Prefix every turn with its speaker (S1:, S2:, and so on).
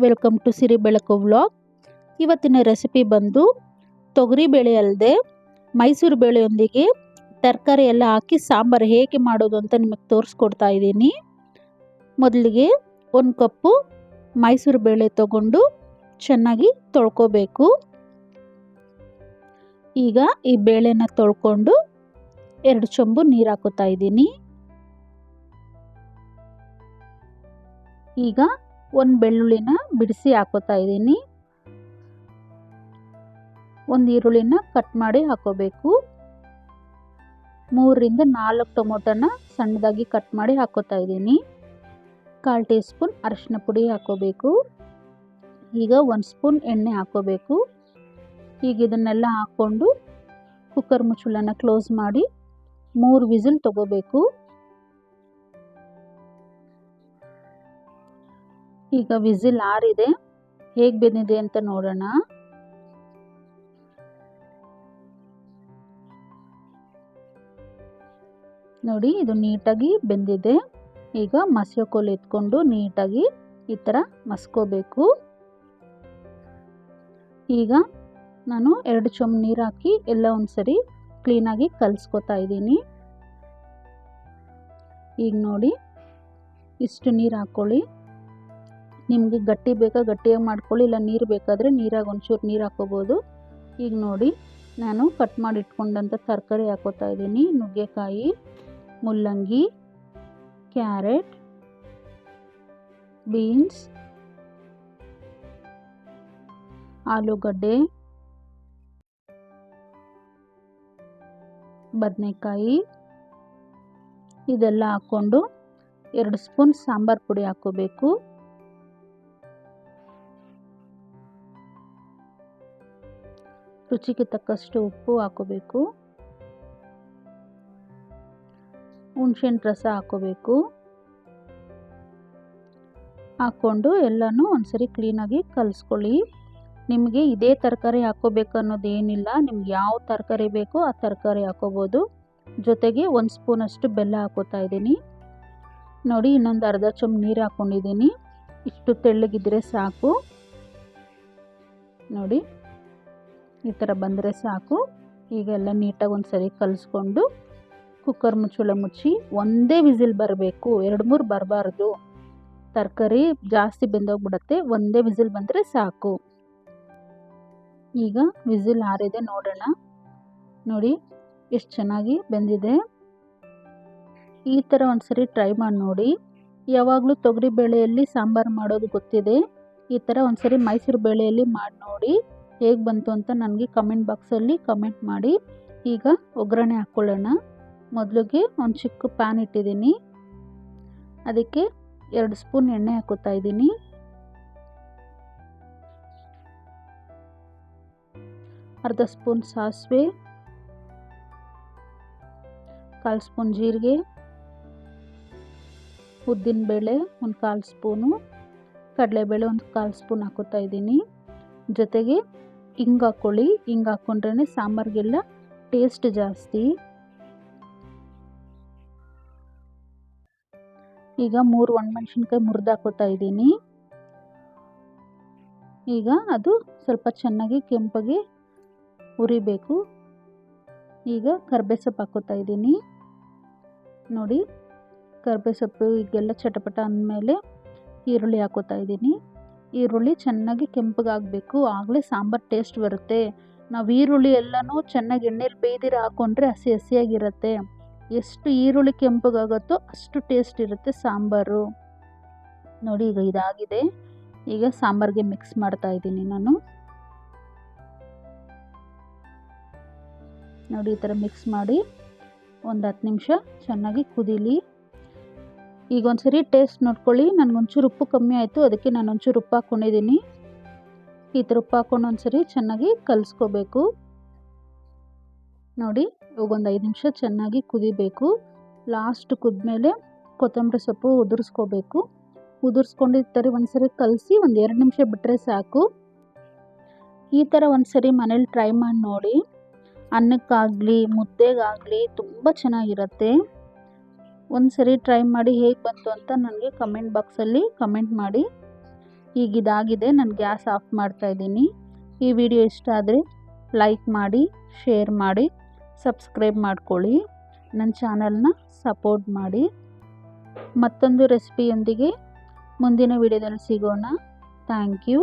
S1: Welcome to ಸಿರಿ ಬೆಳಕು vlog. ಇವತ್ತಿನ recipe ಬಂದು ತೊಗರಿಬೇಳೆ ಅಲ್ಲದೆ ಮೈಸೂರು ಬೇಳೆಯೊಂದಿಗೆ ತರಕಾರಿ ಎಲ್ಲ ಹಾಕಿ ಸಾಂಬಾರು ಹೇಗೆ ಮಾಡೋದು ಅಂತ ನಿಮಗೆ ತೋರಿಸ್ಕೊಡ್ತಾ ಇದ್ದೀನಿ. ಮೊದಲಿಗೆ 1 ಕಪ್ಪು ಮೈಸೂರು ಬೇಳೆ ತಗೊಂಡು ಚೆನ್ನಾಗಿ ತೊಳ್ಕೊಬೇಕು. ಈಗ ಈ ಬೇಳೆನ ತೊಳ್ಕೊಂಡು 2 ಚೊಂಬು ನೀರು ಹಾಕೋತಾ ಇದ್ದೀನಿ. ಈಗ 1 ಬೆಳ್ಳುಳ್ಳಿನ ಬಿಡಿಸಿ ಹಾಕೋತಾ ಇದ್ದೀನಿ. 1 ಈರುಳ್ಳಿನ ಕಟ್ ಮಾಡಿ ಹಾಕೋಬೇಕು. 3 ರಿಂದ 4 ಟೊಮೊಟೊನ ಸಣ್ಣದಾಗಿ ಕಟ್ ಮಾಡಿ ಹಾಕೋತಾ ಇದ್ದೀನಿ. 1/4 ಟೀ ಸ್ಪೂನ್ ಅರಿಶಿನ ಪುಡಿ ಹಾಕೋಬೇಕು. ಈಗ 1 ಸ್ಪೂನ್ ಎಣ್ಣೆ ಹಾಕೋಬೇಕು. ಈಗ ಇದನ್ನೆಲ್ಲ ಹಾಕ್ಕೊಂಡು ಕುಕ್ಕರ್ ಮುಚ್ಚಳನ ಕ್ಲೋಸ್ ಮಾಡಿ 3 ವಿಸಿಲ್ ತಗೋಬೇಕು. ಈಗ ವಿಸಿಲ್ ಆರಿದೆ, ಹೇಗೆ ಬೆಂದಿದೆ ಅಂತ ನೋಡೋಣ. ನೋಡಿ, ಇದು ನೀಟಾಗಿ ಬೆಂದಿದೆ. ಈಗ ಮಸಿಯೋ ಕೋಲು ಎತ್ಕೊಂಡು ನೀಟಾಗಿ ಈ ಥರ ಮಸ್ಕೋಬೇಕು. ಈಗ ನಾನು 2 ಚೊಂಬು ನೀರು ಹಾಕಿ ಎಲ್ಲ ಒಂದ್ಸರಿ ಕ್ಲೀನಾಗಿ ಕಲಿಸ್ಕೊತಾ ಇದ್ದೀನಿ. ಈಗ ನೋಡಿ, ಇಷ್ಟು ನೀರು ಹಾಕ್ಕೊಳ್ಳಿ. ನಿಮಗೆ ಗಟ್ಟಿ ಬೇಕಾ ಗಟ್ಟಿಯಾಗಿ ಮಾಡ್ಕೊಳ್ಳಿ, ಇಲ್ಲ ನೀರು ಬೇಕಾದರೆ ನೀರಾಗಿ ಒಂಚೂರು ನೀರು ಹಾಕೋಬೋದು. ಈಗ ನೋಡಿ, ನಾನು ಕಟ್ ಮಾಡಿ ಇಟ್ಕೊಂಡಂಥ ತರಕಾರಿ ಹಾಕೋತಾ ಇದ್ದೀನಿ. ನುಗ್ಗೆಕಾಯಿ, ಮುಲ್ಲಂಗಿ, ಕ್ಯಾರೆಟ್, ಬೀನ್ಸ್, ಆಲೂಗಡ್ಡೆ, ಬದನೆಕಾಯಿ ಇದೆಲ್ಲ ಹಾಕ್ಕೊಂಡು 2 ಸ್ಪೂನ್ ಸಾಂಬಾರು ಪುಡಿ ಹಾಕೋಬೇಕು. ರುಚಿಗೆ ತಕ್ಕಷ್ಟು ಉಪ್ಪು ಹಾಕೋಬೇಕು. ಹುಣಸೆಹಣ್ಣು ರಸ ಹಾಕೋಬೇಕು. ಹಾಕ್ಕೊಂಡು ಎಲ್ಲನೂ ಒಂದ್ಸರಿ ಕ್ಲೀನಾಗಿ ಕಲಿಸ್ಕೊಳ್ಳಿ. ನಿಮಗೆ ಇದೇ ತರಕಾರಿ ಹಾಕೋಬೇಕು ಅನ್ನೋದೇನಿಲ್ಲ, ನಿಮ್ಗೆ ಯಾವ ತರಕಾರಿ ಬೇಕೋ ಆ ತರಕಾರಿ ಹಾಕೋಬೋದು. ಜೊತೆಗೆ 1 ಸ್ಪೂನಷ್ಟು ಬೆಲ್ಲ ಹಾಕೋತಾ ಇದ್ದೀನಿ. ನೋಡಿ, ಇನ್ನೊಂದು ಅರ್ಧ ಚೊಂಬು ನೀರು ಹಾಕ್ಕೊಂಡಿದ್ದೀನಿ. ಇಷ್ಟು ತೆಳ್ಳಗಿದ್ರೆ ಸಾಕು. ನೋಡಿ, ಈ ಥರ ಬಂದರೆ ಸಾಕು. ಈಗ ಎಲ್ಲ ನೀಟಾಗಿ ಒಂದ್ಸರಿ ಕಲಿಸ್ಕೊಂಡು ಕುಕ್ಕರ್ ಮುಚ್ಚಳ ಮುಚ್ಚಿ ಒಂದೇ ವಿಸಿಲ್ ಬರಬೇಕು, 2-3 ಬರಬಾರ್ದು. ತರಕಾರಿ ಜಾಸ್ತಿ ಬೆಂದೋಗ್ಬಿಡತ್ತೆ. ಒಂದೇ ವಿಸಿಲ್ ಬಂದರೆ ಸಾಕು. ಈಗ ವಿಸಿಲ್ ಆರಿದೆ, ನೋಡೋಣ. ನೋಡಿ ಎಷ್ಟು ಚೆನ್ನಾಗಿ ಬೆಂದಿದೆ. ಈ ಥರ ಒಂದ್ಸರಿ ಟ್ರೈ ಮಾಡಿ ನೋಡಿ. ಯಾವಾಗಲೂ ತೊಗರಿ ಬೇಳೆಯಲ್ಲಿ ಸಾಂಬಾರು ಮಾಡೋದು ಗೊತ್ತಿದೆ, ಈ ಥರ ಒಂದ್ಸರಿ ಮೈಸೂರು ಬೇಳೆಯಲ್ಲಿ ಮಾಡಿ ನೋಡಿ. ಹೇಗೆ ಬಂತು ಅಂತ ನನಗೆ ಕಮೆಂಟ್ ಬಾಕ್ಸಲ್ಲಿ ಕಮೆಂಟ್ ಮಾಡಿ. ಈಗ ಒಗ್ಗರಣೆ ಹಾಕ್ಕೊಳ್ಳೋಣ. ಮೊದಲಿಗೆ ಒಂದು ಚಿಕ್ಕ ಪ್ಯಾನ್ ಇಟ್ಟಿದ್ದೀನಿ. ಅದಕ್ಕೆ 2 ಸ್ಪೂನ್ ಎಣ್ಣೆ ಹಾಕೋತಾ ಇದ್ದೀನಿ. ಅರ್ಧ ಸ್ಪೂನ್ ಸಾಸಿವೆ, 1/4 ಸ್ಪೂನ್ ಜೀರಿಗೆ, ಉದ್ದಿನಬೇಳೆ 1/4 ಸ್ಪೂನು, ಕಡಲೆಬೇಳೆ 1/4 ಸ್ಪೂನ್ ಹಾಕೋತಾ ಇದ್ದೀನಿ. ಜೊತೆಗೆ ಹಿಂಗೆ ಹಾಕ್ಕೊಳ್ಳಿ. ಹಿಂಗೆ ಹಾಕ್ಕೊಂಡ್ರೆ ಸಾಂಬಾರಿಗೆಲ್ಲ ಟೇಸ್ಟ್ ಜಾಸ್ತಿ. ಈಗ 3 ಒಣಮೆಣಸಿನ್ಕಾಯಿ ಮುರಿದು ಹಾಕೋತಾ ಇದ್ದೀನಿ. ಈಗ ಅದು ಸ್ವಲ್ಪ ಚೆನ್ನಾಗಿ ಕೆಂಪಾಗಿ ಉರಿಬೇಕು. ಈಗ ಕರ್ಬೇವು ಸೊಪ್ಪು ಹಾಕೋತಾ ಇದ್ದೀನಿ. ನೋಡಿ, ಕರ್ಬೇವು ಸೊಪ್ಪು ಈಗೆಲ್ಲ ಚಟಪಟ ಅಂದಮೇಲೆ ಈರುಳ್ಳಿ ಹಾಕೋತಾ ಇದ್ದೀನಿ. ಈರುಳ್ಳಿ ಚೆನ್ನಾಗಿ ಕೆಂಪಗಾಗಬೇಕು, ಆಗಲೇ ಸಾಂಬಾರು ಟೇಸ್ಟ್ ಬರುತ್ತೆ. ನಾವು ಈರುಳ್ಳಿ ಎಲ್ಲನೂ ಚೆನ್ನಾಗಿ ಎಣ್ಣೆಲಿ ಬೇಯ್ದಿರ ಹಾಕ್ಕೊಂಡ್ರೆ ಹಸಿ ಹಸಿಯಾಗಿರುತ್ತೆ. ಎಷ್ಟು ಈರುಳ್ಳಿ ಕೆಂಪಗಾಗುತ್ತೋ ಅಷ್ಟು ಟೇಸ್ಟ್ ಇರುತ್ತೆ ಸಾಂಬಾರು. ನೋಡಿ, ಈಗ ಇದಾಗಿದೆ. ಈಗ ಸಾಂಬಾರಿಗೆ ಮಿಕ್ಸ್ ಮಾಡ್ತಾ ಇದ್ದೀನಿ ನಾನು. ನೋಡಿ, ಈ ಥರ ಮಿಕ್ಸ್ ಮಾಡಿ ಒಂದು 10 ನಿಮಿಷ ಚೆನ್ನಾಗಿ ಕುದೀಲಿ. ಈಗ ಒಂದ್ಸರಿ ಟೇಸ್ಟ್ ನೋಡ್ಕೊಳ್ಳಿ. ನನಗೊಂಚೂರು ಉಪ್ಪು ಕಮ್ಮಿ ಆಯಿತು, ಅದಕ್ಕೆ ನಾನು ಒಂಚೂರು ಉಪ್ಪು ಹಾಕ್ಕೊಂಡಿದ್ದೀನಿ. ಈ ಥರ ಉಪ್ಪು ಹಾಕ್ಕೊಂಡು ಒಂದ್ಸರಿ ಚೆನ್ನಾಗಿ ಕಲಿಸ್ಕೋಬೇಕು. ನೋಡಿ, ಇವಾಗ ಒಂದು 5 ನಿಮಿಷ ಚೆನ್ನಾಗಿ ಕುದಿಬೇಕು. ಲಾಸ್ಟ್ ಕುದ್ಮೇಲೆ ಕೊತ್ತಂಬರಿ ಸೊಪ್ಪು ಉದುರಿಸ್ಕೋಬೇಕು. ಉದುರಿಸ್ಕೊಂಡಿರ್ತಾರೆ ಒಂದ್ಸರಿ ಕಲಸಿ ಒಂದು 2 ನಿಮಿಷ ಬಿಟ್ಟರೆ ಸಾಕು. ಈ ಥರ ಒಂದ್ಸರಿ ಮನೇಲಿ ಟ್ರೈ ಮಾಡಿ ನೋಡಿ. ಅನ್ನಕ್ಕಾಗಲಿ ಮುದ್ದೆಗಾಗಲಿ ತುಂಬ ಚೆನ್ನಾಗಿರುತ್ತೆ. ಒಂದು ಸರಿ ಟ್ರೈ ಮಾಡಿ ಹೇಗೆ ಬಂತು ಅಂತ ನನಗೆ ಕಮೆಂಟ್ ಬಾಕ್ಸಲ್ಲಿ ಕಮೆಂಟ್ ಮಾಡಿ. ಈಗ ಇದಾಗಿದೆ, ನಾನು ಗ್ಯಾಸ್ ಆಫ್ ಮಾಡ್ತಾಯಿದ್ದೀನಿ. ಈ ವಿಡಿಯೋ ಇಷ್ಟ ಆದರೆ ಲೈಕ್ ಮಾಡಿ, ಶೇರ್ ಮಾಡಿ, ಸಬ್ಸ್ಕ್ರೈಬ್ ಮಾಡ್ಕೊಳ್ಳಿ. ನನ್ನ ಚಾನಲ್ನ ಸಪೋರ್ಟ್ ಮಾಡಿ. ಮತ್ತೊಂದು ರೆಸಿಪಿಯೊಂದಿಗೆ ಮುಂದಿನ ವಿಡಿಯೋದಲ್ಲಿ ಸಿಗೋಣ. Thank you.